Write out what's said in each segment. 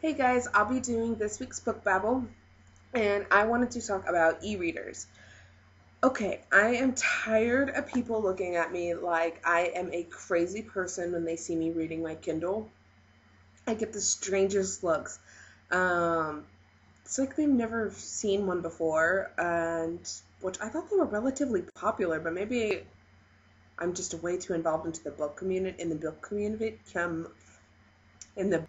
Hey guys, I'll be doing this week's book babble, and I wanted to talk about e-readers. Okay, I am tired of people looking at me like I am a crazy person when they see me reading my Kindle. I get the strangest looks. Um, it's like they've never seen one before, and which I thought they were relatively popular, but maybe I'm just way too involved into the book community. In the book community, in the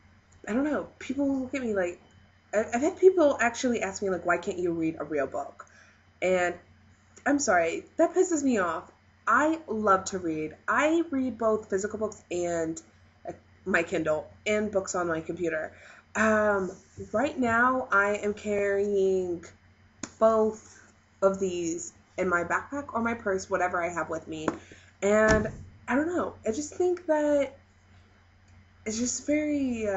I don't know. People look at me like I've had people actually ask me like, why can't you read a real book? And I'm sorry, that pisses me off. I love to read. I read both physical books and uh, my Kindle and books on my computer. Um, right now, I am carrying both of these in my backpack or my purse, whatever I have with me. And I don't know. I just think that it's just very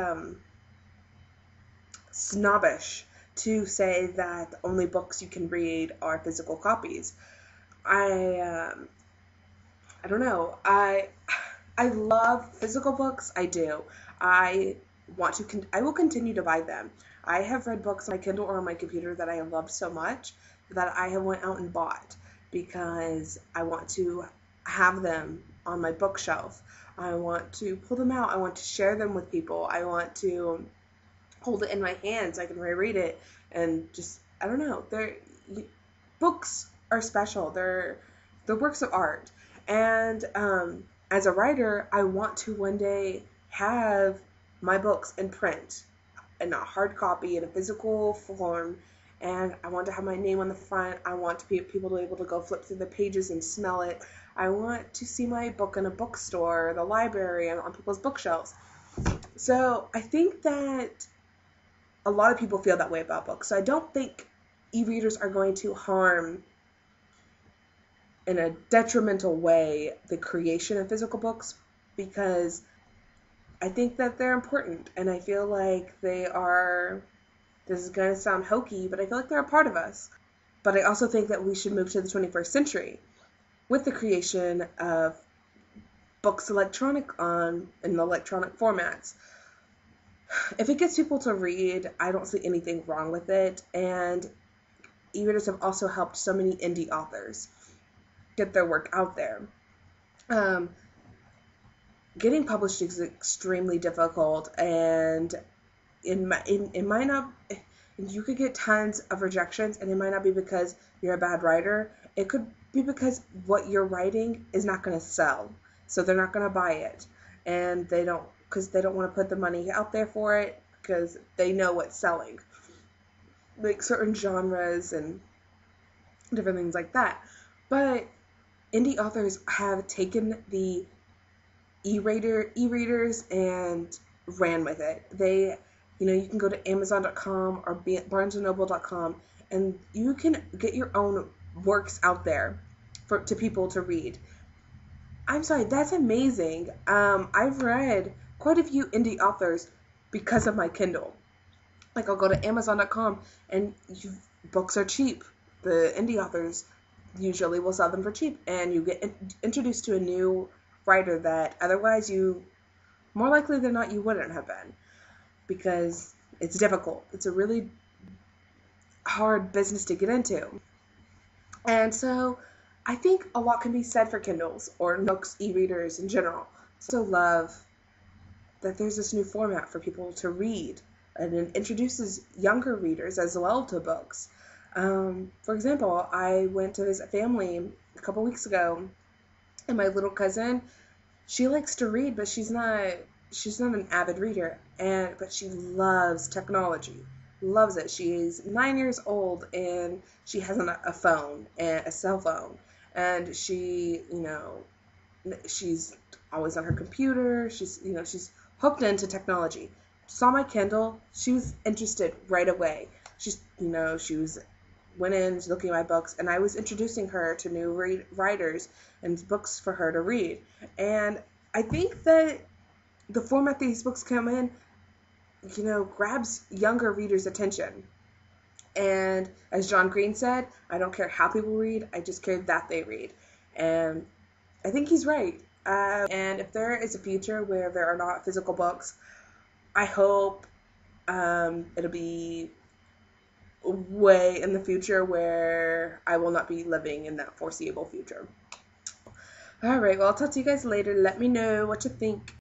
snobbish to say that the only books you can read are physical copies. I I don't know. I love physical books. I do. I I will continue to buy them. I have read books on my Kindle or on my computer that I have loved so much that I have went out and bought because I want to have them on my bookshelf. I want to pull them out. I want to share them with people. I want to hold it in my hands. I can reread it and just I don't know. Books are special. They're works of art. And as a writer, I want to one day have my books in print, in a hard copy, in a physical form. And I want to have my name on the front. I want to be people to be able to go flip through the pages and smell it. I want to see my book in a bookstore, or the library, and on people's bookshelves. So I think that a lot of people feel that way about books. So I don't think e-readers are going to harm in a detrimental way the creation of physical books because I think that they're important and I feel like they are, this is going to sound hokey, but I feel like they're a part of us. But I also think that we should move to the 21st century with the creation of books in electronic formats. If it gets people to read, I don't see anything wrong with it. And e-readers have also helped so many indie authors get their work out there. Um, Getting published is extremely difficult, and it might not. You could get tons of rejections, and it might not be because you're a bad writer. It could be because what you're writing is not going to sell, so they're not going to buy it, and they don't because they don't want to put the money out there for it because they know what's selling, like certain genres and different things like that. But indie authors have taken the e-readers and ran with it. You can go to Amazon.com or BarnesandNoble.com and you can get your own works out there to people to read. I'm sorry, that's amazing. I've read quite a few indie authors because of my Kindle. Like I'll go to Amazon.com and books are cheap. The indie authors usually will sell them for cheap, and you get introduced to a new writer that otherwise you, more likely than not, you wouldn't have been because it's difficult. It's a really hard business to get into. And so I think a lot can be said for Kindles or Nooks e-readers in general. So I also love that there's this new format for people to read and it introduces younger readers as well to books. For example, I went to visit family a couple weeks ago, and my little cousin, she likes to read, but she's not an avid reader, but she loves technology, loves it. She's 9 years old, and she has a phone, and a cell phone, and she's always on her computer. She's hooked into technology. Saw my Kindle, she was interested right away. She was went in looking at my books, and I was introducing her to new writers and books for her to read. And I think that the format these books come in, grabs younger readers' attention. And as John Green said, I don't care how people read, I just care that they read. And I think he's right. And if there is a future where there are not physical books, I hope It'll be way in the future where I will not be living in that foreseeable future. Alright, well, I'll talk to you guys later. Let me know what you think.